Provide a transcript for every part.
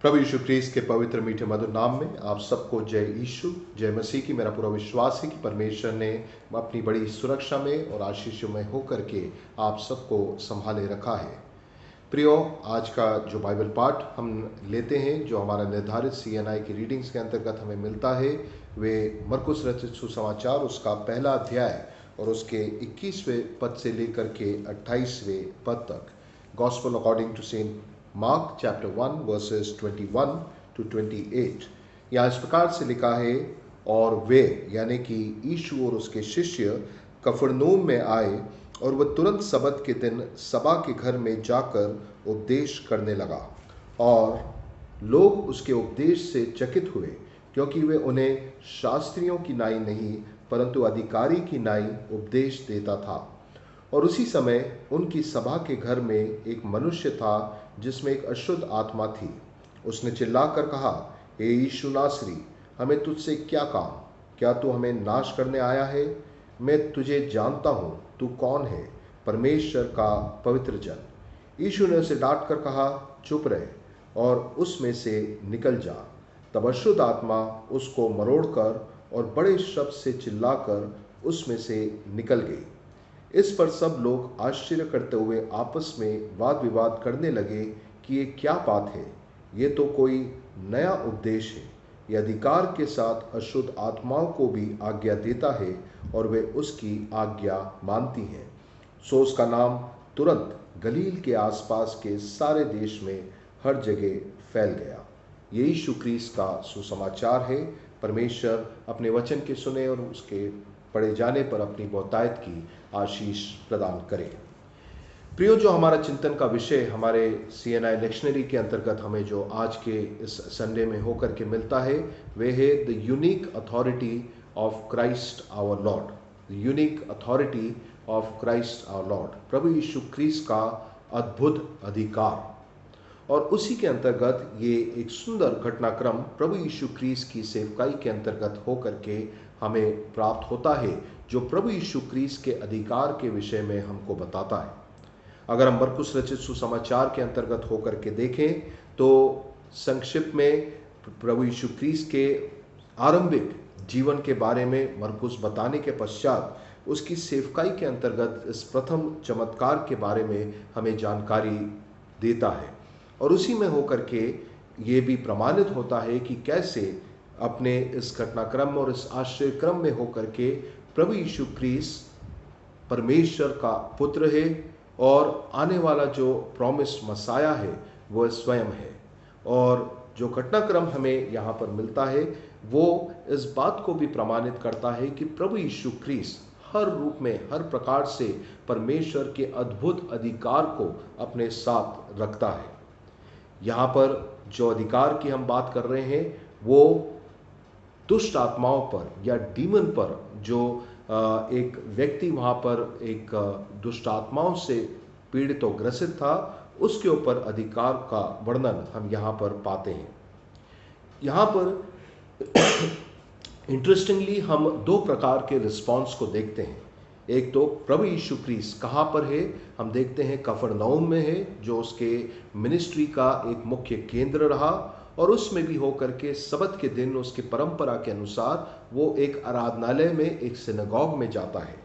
प्रभु यीशु ख्रीस्त के पवित्र मीठे मधुर नाम में आप सबको जय यीशु जय मसीह की। मेरा पूरा विश्वास है कि परमेश्वर ने अपनी बड़ी सुरक्षा में और आशीषों में होकर के आप सबको संभाले रखा है। प्रियो, आज का जो बाइबल पाठ हम लेते हैं, जो हमारा निर्धारित CNI की रीडिंग्स के अंतर्गत हमें मिलता है, वे मरकुस रचित सुसमाचार उसका पहला अध्याय और उसके 21वें पद से लेकर के 28वें पद तक। Gospel according to saint Mark chapter 1 verses 21 to 28। यहाँ इस प्रकार से लिखा है, और वे यानी कि यीशु और उसके शिष्य कफरनहूम में आए और वह तुरंत सबत के दिन सभा के घर में जाकर उपदेश करने लगा। और लोग उसके उपदेश से चकित हुए, क्योंकि वे उन्हें शास्त्रियों की नाई नहीं परंतु अधिकारी की नाई उपदेश देता था। और उसी समय उनकी सभा के घर में एक मनुष्य था जिसमें एक अशुद्ध आत्मा थी। उसने चिल्लाकर कहा, हे यीशु नासरी, हमें तुझसे क्या काम? क्या तू हमें नाश करने आया है? मैं तुझे जानता हूँ, तू कौन है, परमेश्वर का पवित्र जन। यीशु ने उसे डांट कर कहा, चुप रहे और उसमें से निकल जा। तब अशुद्ध आत्मा उसको मरोड़कर और बड़े शब्द से चिल्लाकर उसमें से निकल गई। इस पर सब लोग आश्चर्य करते हुए आपस में वाद विवाद करने लगे कि ये क्या बात है, ये तो कोई नया उपदेश है। यह अधिकार के साथ अशुद्ध आत्माओं को भी आज्ञा देता है और वे उसकी आज्ञा मानती हैं। सो उसका नाम तुरंत गलील के आसपास के सारे देश में हर जगह फैल गया। ये यीशु ख्रीस्त का सुसमाचार है। परमेश्वर अपने वचन के सुने और उसके पढ़े जाने पर अपनी बहुतायत की आशीष प्रदान करें। प्रियो, जो हमारा चिंतन का विषय हमारे CNI लेक्शनरी के अंतर्गत हमें जो आज के इस संडे में होकर के मिलता है, वे है the unique authority of Christ our Lord. The unique authority of Christ our Lord, प्रभु यीशु ख्रीस्त का अद्भुत अधिकार। और उसी के अंतर्गत ये एक सुंदर घटनाक्रम प्रभु यीशु ख्रीस्त की सेवकाई के अंतर्गत होकर के हमें प्राप्त होता है, जो प्रभु यीशु ख्रीस्त के अधिकार के विषय में हमको बताता है। अगर हम मरकुस रचित सुसमाचार के अंतर्गत होकर के देखें तो संक्षिप्त में प्रभु यीशु ख्रीस्त के आरंभिक जीवन के बारे में मरकुस बताने के पश्चात उसकी सेवकाई के अंतर्गत इस प्रथम चमत्कार के बारे में हमें जानकारी देता है। और उसी में होकर के ये भी प्रमाणित होता है कि कैसे अपने इस घटनाक्रम और इस आश्चर्य क्रम में होकर के प्रभु यीशु ख्रीस्त परमेश्वर का पुत्र है और आने वाला जो प्रॉमिस मसाया है वो स्वयं है। और जो घटनाक्रम हमें यहाँ पर मिलता है वो इस बात को भी प्रमाणित करता है कि प्रभु यीशु ख्रीस्त हर रूप में, हर प्रकार से परमेश्वर के अद्भुत अधिकार को अपने साथ रखता है। यहाँ पर जो अधिकार की हम बात कर रहे हैं वो दुष्ट आत्माओं पर या डीमन पर, जो एक व्यक्ति वहाँ पर एक दुष्ट आत्माओं से पीड़ित और ग्रसित था, उसके ऊपर अधिकार का वर्णन हम यहाँ पर पाते हैं। यहाँ पर इंटरेस्टिंगली हम दो प्रकार के रिस्पॉन्स को देखते हैं। एक तो प्रभु यीशु ख्रीस्त कहाँ पर है, हम देखते हैं कफरनहूम में है, जो उसके मिनिस्ट्री का एक मुख्य केंद्र रहा। और उसमें भी होकर के सबत के दिन उसकी परंपरा के अनुसार वो एक आराधनालय में, एक सिनेगॉग में जाता है।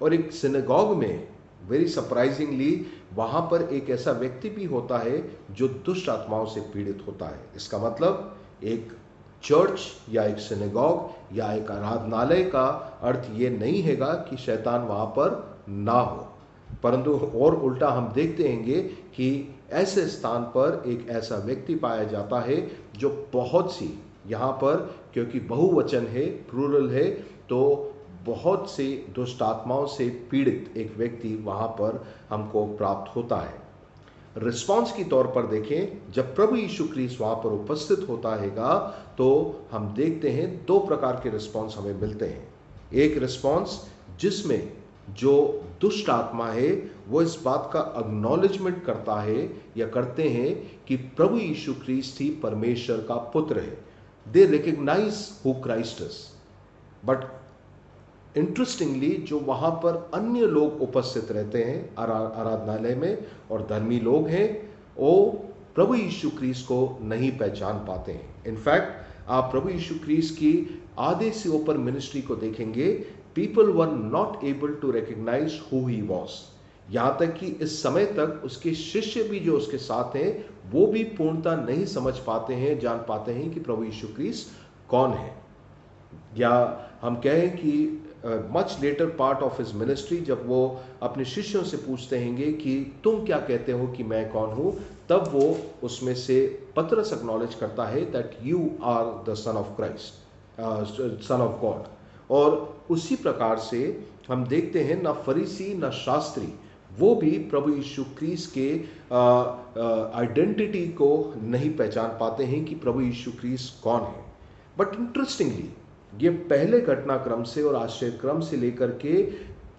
और एक सिनेगॉग में वेरी सरप्राइजिंगली वहाँ पर एक ऐसा व्यक्ति भी होता है जो दुष्ट आत्माओं से पीड़ित होता है। इसका मतलब एक चर्च या एक सिनेगॉग या एक आराधनालय का अर्थ ये नहीं हैगा कि शैतान वहाँ पर ना हो, परंतु और उल्टा हम देखते हैंगे कि ऐसे स्थान पर एक ऐसा व्यक्ति पाया जाता है जो बहुत सी, यहाँ पर क्योंकि बहुवचन है, प्लूरल है, तो बहुत से दुष्ट आत्माओं से पीड़ित एक व्यक्ति वहाँ पर हमको प्राप्त होता है। रिस्पॉन्स की तौर पर देखें, जब प्रभु यीशु ख्रीस्त वहाँ पर उपस्थित होता हैगा तो हम देखते हैं दो प्रकार के रिस्पॉन्स हमें मिलते हैं। एक रिस्पॉन्स जिसमें जो दुष्ट आत्मा है वो इस बात का अक्नॉलेजमेंट करता है या करते हैं कि प्रभु यीशु ख्रीस्त ही परमेश्वर का पुत्र है। They recognize who Christ is. But interestingly जो वहां पर अन्य लोग उपस्थित रहते हैं आराधनालय में और धर्मी लोग हैं, वो प्रभु यीशु क्रिस्ट को नहीं पहचान पाते हैं। इनफैक्ट आप प्रभु यीशु क्रिस्ट की आधे से ऊपर मिनिस्ट्री को देखेंगे, people were not able to recognise who he was. यहां तक कि इस समय तक उसके शिष्य भी जो उसके साथ हैं वो भी पूर्णता नहीं समझ पाते हैं, जान पाते हैं कि प्रभु यीशु क्रिस्ट कौन है। या हम कहें कि much later part of his ministry, जब वो अपने शिष्यों से पूछते हैं कि तुम क्या कहते हो कि मैं कौन हूं, तब वो उसमें से पतरस एक्नॉलेज करता है that you are the son of Christ, son of God. और उसी प्रकार से हम देखते हैं ना फरीसी ना शास्त्री वो भी प्रभु यीशु क्रिस्ट के आइडेंटिटी को नहीं पहचान पाते हैं कि प्रभु यीशु क्रिस्ट कौन है। बट इंटरेस्टिंगली ये पहले घटनाक्रम से और आश्चर्य क्रम से लेकर के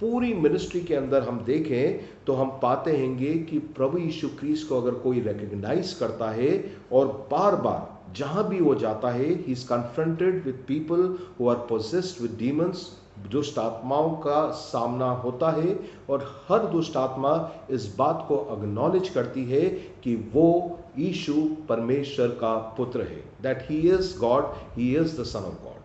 पूरी मिनिस्ट्री के अंदर हम देखें तो हम पाते हैं कि प्रभु यीशु क्रिस्ट को अगर कोई रिकॉग्नाइज करता है और बार बार जहां भी वो जाता है, he is confronted with people who are possessed with demons, दुष्ट आत्माओं का सामना होता है और हर दुष्ट आत्मा इस बात को अग्नॉलेज करती है कि वो यीशु परमेश्वर का पुत्र है, that he is God, he is the son of God.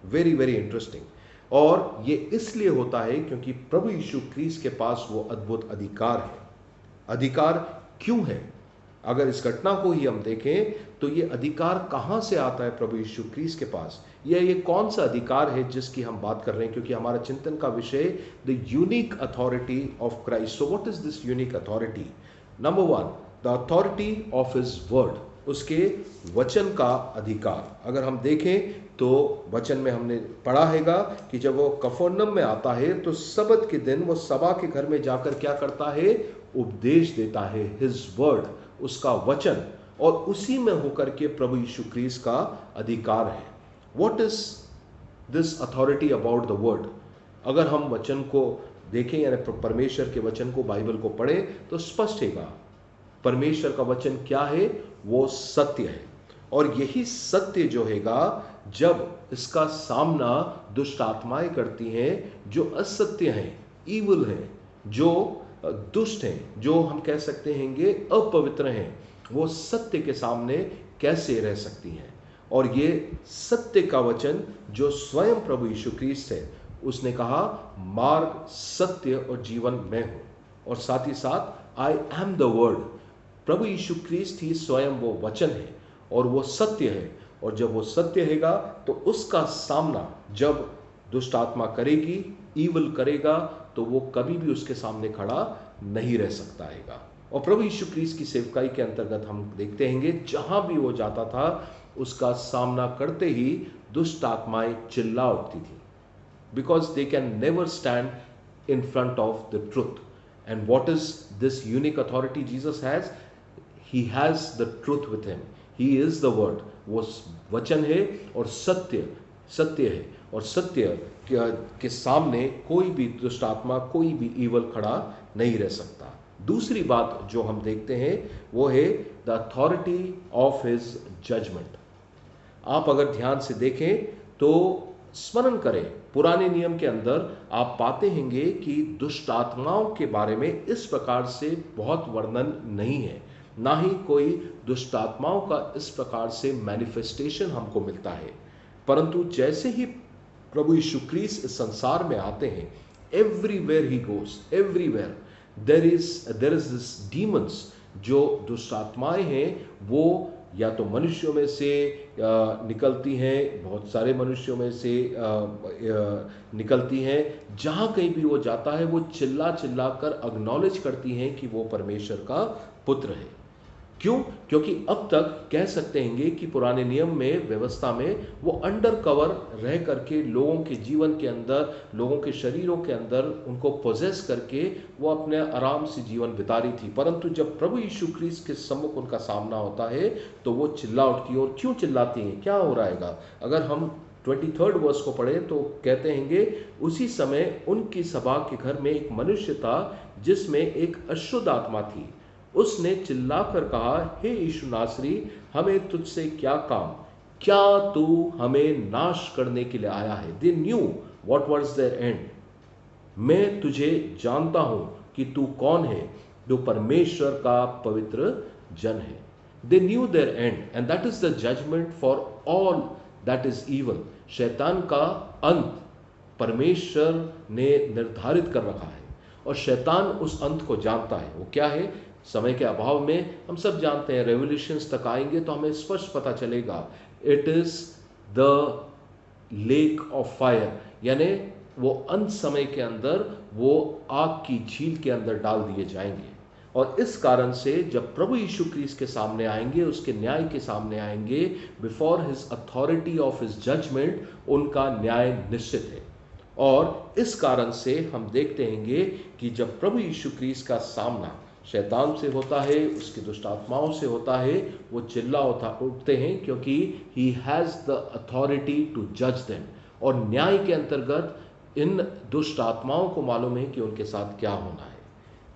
Very very interesting. और ये इसलिए होता है क्योंकि प्रभु यीशु क्रिस्ट के पास वो अद्भुत अधिकार है। अधिकार क्यों है? अगर इस घटना को ही हम देखें तो ये अधिकार कहां से आता है प्रभु यीशु क्रिस्ट के पास? ये कौन सा अधिकार है जिसकी हम बात कर रहे हैं? क्योंकि हमारा चिंतन का विषय the unique authority of Christ. So what is this unique authority? Number one, the authority of his word, उसके वचन का अधिकार। अगर हम देखें तो वचन में हमने पढ़ा हैगा कि जब वो कफरनहूम में आता है तो सबत के दिन वो सभा के घर में जाकर क्या करता है? उपदेश देता है, हिज वर्ड, उसका वचन, और उसी में होकर के प्रभु यीशु क्रिस्ट का अधिकार है। What is this authority about the word? अगर हम वचन को देखें यानी परमेश्वर के वचन को, बाइबल को पढ़ें तो स्पष्ट हैगा परमेश्वर का वचन क्या है? वो सत्य है। और यही सत्य जो हैगा, जब इसका सामना दुष्ट आत्माएं करती हैं जो असत्य हैं, ईविल हैं, जो दुष्ट हैं, जो हम कह सकते हैं अपवित्र हैं, वो सत्य के सामने कैसे रह सकती हैं? और ये सत्य का वचन जो स्वयं प्रभु यीशु क्रिस्ट है, उसने कहा मार्ग, सत्य और जीवन मैं हूं। और साथ ही साथ आई एम द वर्ड। प्रभु यीशु क्रिस्ट ही स्वयं वो वचन है और वो सत्य है। और जब वो सत्य हैगा तो उसका सामना जब दुष्ट आत्मा करेगी, ईविल करेगा, तो वो कभी भी उसके सामने खड़ा नहीं रह सकता हैगा। और प्रभु यीशु क्रिस्ट की सेवकाई के अंतर्गत हम देखते हैं जहां भी वो जाता था उसका सामना करते ही दुष्ट आत्माएं चिल्ला उठती थी, because they can never stand in front of the truth. And what is this unique authority Jesus has? He has the truth with him, he is the word. वो वचन है और सत्य है, और सत्य के सामने कोई भी दुष्ट आत्मा, कोई भी ईवल खड़ा नहीं रह सकता। दूसरी बात जो हम देखते हैं वो है the authority of his judgement. आप अगर ध्यान से देखें तो स्मरण करें, पुराने नियम के अंदर आप पाते हैं कि दुष्ट आत्माओं के बारे में इस प्रकार से बहुत वर्णन नहीं है, ना ही कोई दुष्ट आत्माओं का इस प्रकार से मैनिफेस्टेशन हमको मिलता है। परंतु जैसे ही प्रभु यीशु क्रिस्ट इस संसार में आते हैं, everywhere he goes, everywhere there is this demons, जो दुष्ट आत्माएं हैं वो या तो मनुष्यों में से निकलती हैं, बहुत सारे मनुष्यों में से निकलती हैं। जहां कहीं भी वो जाता है वो चिल्ला चिल्ला कर अग्नॉलेज करती हैं कि वो परमेश्वर का पुत्र है। क्यों? क्योंकि अब तक कह सकते हैं कि पुराने नियम में, व्यवस्था में, वो अंडर कवर रह करके लोगों के जीवन के अंदर, लोगों के शरीरों के अंदर उनको पोजेस करके वो अपने आराम से जीवन बिता रही थी। परंतु जब प्रभु यीशु क्रिस्ट के सम्मुख उनका सामना होता है तो वो चिल्ला उठती है। और क्यों चिल्लाती हैं? क्या हो रहा है? अगर हम 23rd वर्स को पढ़ें तो कहते हैं उसी समय उनकी सभा के घर में एक मनुष्य था जिसमें एक अशुद्ध आत्मा थी। उसने चिल्लाकर कहा, हे यीशु नासरी, हमें तुझसे क्या काम? क्या तू हमें नाश करने के लिए आया है? They knew what was their end. मैं तुझे जानता हूं कि तू कौन है, जो परमेश्वर का पवित्र जन है। They knew their end and that is the judgement for all that is evil. शैतान का अंत परमेश्वर ने निर्धारित कर रखा है और शैतान उस अंत को जानता है। वो क्या है? समय के अभाव में हम सब जानते हैं, रेवोल्यूशंस तक आएंगे तो हमें स्पष्ट पता चलेगा। It is the lake of fire, यानी वो अंत समय के अंदर वो आग की झील के अंदर डाल दिए जाएंगे। और इस कारण से जब प्रभु यीशु क्रिस्त के सामने आएंगे, उसके न्याय के सामने आएंगे, before his authority of his judgement, उनका न्याय निश्चित है। और इस कारण से हम देखते हैं कि जब प्रभु यीशु क्रिस्त का सामना शैतान से होता है, उसकी दुष्ट आत्माओं से होता है, वो चिल्ला उठते हैं, क्योंकि he has the authority to जज देम। और न्याय के अंतर्गत इन दुष्ट आत्माओं को मालूम है कि उनके साथ क्या होना है।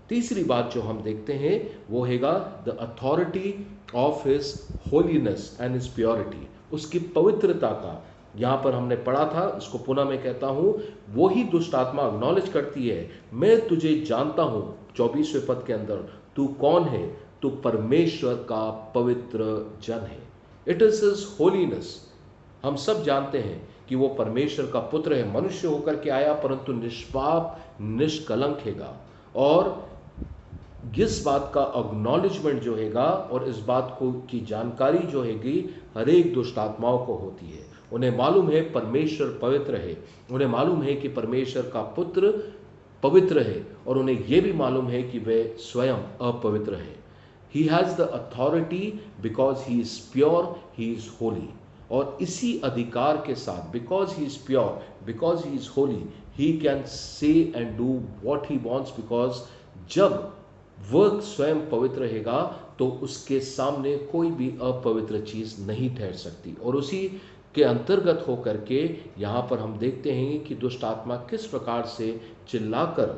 तीसरी बात जो हम देखते हैं वो हैगा the authority of his holiness and his purity, उसकी पवित्रता का। यहां पर हमने पढ़ा था, इसको पुनः मैं कहता हूं, वो ही दुष्ट आत्मा अक्नॉलेज करती है, मैं तुझे जानता हूं, 24वें पद के अंदर, तू कौन है? तू परमेश्वर का पवित्र जन है। It is his holiness. हम सब जानते हैं कि वो परमेश्वर का पुत्र है, मनुष्य होकर के आया, परंतु निष्पाप निष्कलंक हैगा। और इस बात का अक्नॉलेजमेंट जो हैगा और इस बात को की जानकारी जो हैगी हर एक दुष्ट आत्माओं को होती है। उन्हें मालूम है परमेश्वर पवित्र है, उन्हें मालूम है कि परमेश्वर का पुत्र पवित्र है, और उन्हें यह भी मालूम है कि वे स्वयं अपवित्र है। ही has the authority because he is pure, he is Holi. और इसी अधिकार के साथ, because he is pure, because he is Holi, he can say and do what he wants, because जब वह स्वयं पवित्र रहेगा तो उसके सामने कोई भी अपवित्र चीज नहीं ठहर सकती। और उसी के अंतर्गत होकर के यहां पर हम देखते हैं कि दुष्ट आत्मा किस प्रकार से चिल्लाकर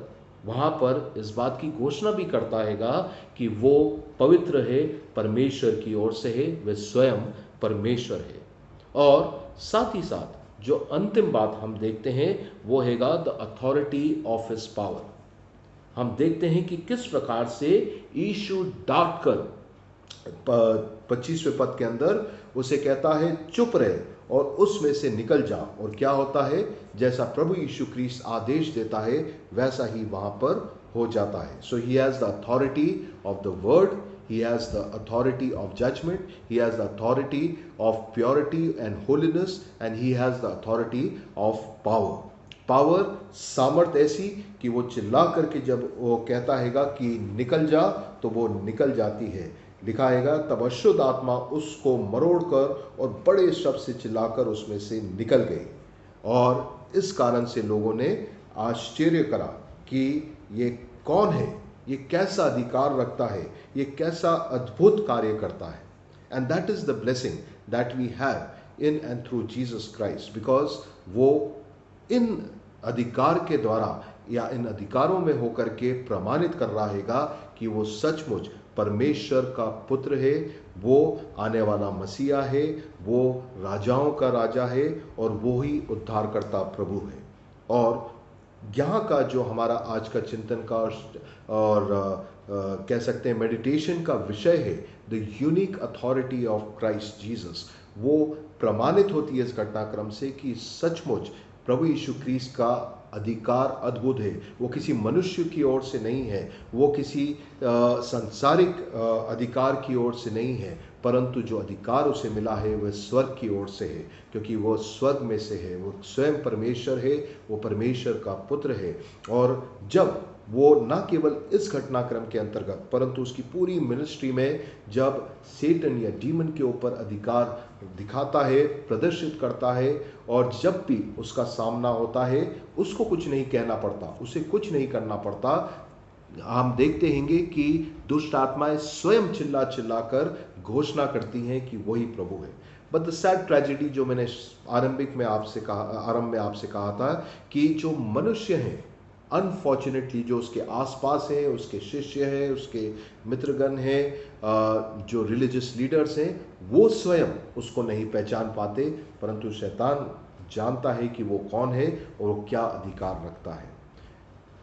वहां पर इस बात की घोषणा भी करता हैगा कि वो पवित्र है, परमेश्वर की ओर से है, वे स्वयं परमेश्वर है। और साथ ही साथ जो अंतिम बात हम देखते हैं वो हैगा the authority of his power. हम देखते हैं कि किस प्रकार से यीशु डांट कर 25वें पद के अंदर उसे कहता है चुप रहे और उसमें से निकल जा। और क्या होता है? जैसा प्रभु यीशु क्रिस्त आदेश देता है वैसा ही वहां पर हो जाता है। So he has the authority of the word, he has the authority of judgment, he has the authority of purity and holiness, and he has the authority of power. Power, सामर्थ ऐसी कि वो चिल्ला करके जब वो कहता हैगा कि निकल जा तो वो निकल जाती है। लिखा हैगा तब अशुद्ध आत्मा उसको मरोड़ कर और बड़े शब्द से चिल्लाकर उसमें से निकल गई। और इस कारण से लोगों ने आश्चर्य करा कि ये कौन है, ये कैसा अधिकार रखता है, ये कैसा अद्भुत कार्य करता है। And that is the blessing that we have in and through Jesus Christ, because वो इन अधिकार के द्वारा या इन अधिकारों में होकर के प्रमाणित कर रहा हैगा कि वो सचमुच परमेश्वर का पुत्र है, वो आने वाला मसीहा है, वो राजाओं का राजा है और वो ही उद्धारकर्ता प्रभु है। और यहाँ का जो हमारा आज का चिंतन का और कह सकते हैं मेडिटेशन का विषय है the unique authority of Christ Jesus, वो प्रमाणित होती है इस घटनाक्रम से कि सचमुच प्रभु यीशु क्रिस्त का अधिकार अद्भुत है। वो किसी मनुष्य की ओर से नहीं है, वो किसी सांसारिक अधिकार की ओर से नहीं है, परंतु जो अधिकार उसे मिला है वह स्वर्ग की ओर से है, क्योंकि वो स्वर्ग में से है, वो स्वयं परमेश्वर है, वो परमेश्वर का पुत्र है। और जब वो न केवल इस घटनाक्रम के अंतर्गत परंतु उसकी पूरी मिनिस्ट्री में जब सेटन या डीमन के ऊपर अधिकार दिखाता है, प्रदर्शित करता है, और जब भी उसका सामना होता है उसको कुछ नहीं कहना पड़ता, उसे कुछ नहीं करना पड़ता। हम देखते हैं कि दुष्ट आत्माएं स्वयं चिल्ला चिल्ला कर घोषणा करती हैं कि वही प्रभु है। बट द सैड ट्रेजेडी जो मैंने आरंभ में आपसे कहा था कि जो मनुष्य हैं अनफॉर्चुनेटली जो उसके आसपास है, उसके शिष्य हैं, उसके मित्रगण हैं, जो रिलीजियस लीडर्स हैं, वो स्वयं उसको नहीं पहचान पाते, परंतु शैतान जानता है कि वो कौन है और वो क्या अधिकार रखता है।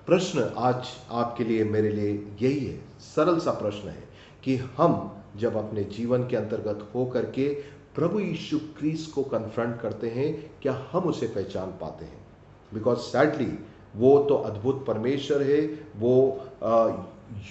प्रश्न आज आपके लिए मेरे लिए यही है, सरल सा प्रश्न है कि हम जब अपने जीवन के अंतर्गत हो करके प्रभु यीशु क्रिस्ट को कन्फ्रंट करते हैं, क्या हम उसे पहचान पाते हैं? बिकॉज सैडली वो तो अद्भुत परमेश्वर है, वो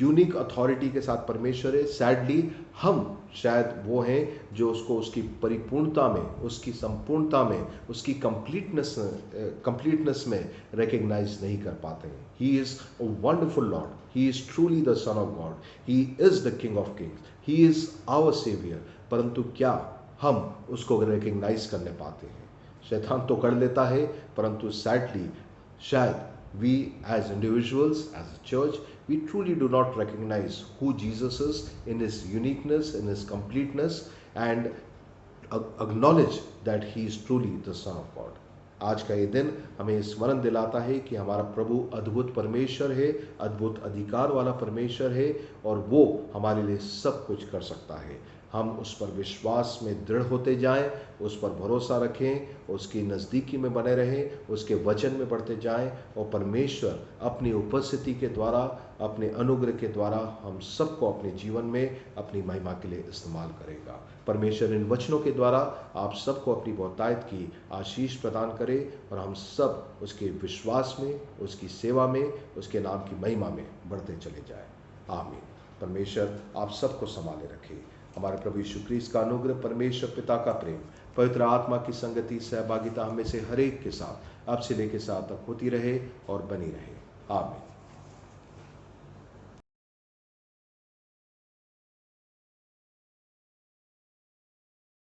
यूनिक अथॉरिटी के साथ परमेश्वर है। सैडली हम शायद वो हैं जो उसको उसकी परिपूर्णता में, उसकी संपूर्णता में, उसकी कंप्लीटनेस में रिकग्नाइज नहीं कर पाते हैं। He is a wonderful Lord, he is truly the son of God, he is the king of kings, he is our saviour. परंतु क्या हम उसको रिकग्नाइज करने पाते हैं? शैतान तो कर लेता है, परंतु सैडली शायद we as individuals, as a church, we truly do not recognize who Jesus is in his uniqueness, in his completeness, and acknowledge that he is truly the Son of God. आज का ये दिन हमें स्मरण दिलाता है कि हमारा प्रभु अद्भुत परमेश्वर है, अद्भुत अधिकार वाला परमेश्वर है, और वो हमारे लिए सब कुछ कर सकता है। हम उस पर विश्वास में दृढ़ होते जाएं, उस पर भरोसा रखें, उसकी नज़दीकी में बने रहें, उसके वचन में बढ़ते जाएं, और परमेश्वर अपनी उपस्थिति के द्वारा, अपने अनुग्रह के द्वारा हम सबको अपने जीवन में अपनी महिमा के लिए इस्तेमाल करेगा। परमेश्वर इन वचनों के द्वारा आप सबको अपनी बहुतायत की आशीष प्रदान करे, और हम सब उसके विश्वास में, उसकी सेवा में, उसके नाम की महिमा में बढ़ते चले जाएं। आमीन। परमेश्वर आप सबको संभाले रखे। हमारे प्रभु यीशु क्रिस्ट का अनुग्रह, परमेश्वर पिता का प्रेम, पवित्र आत्मा की संगति, सहभागिता हमें से हर एक के साथ अब से लेके साथ तक होती रहे और बनी रहे। आमीन।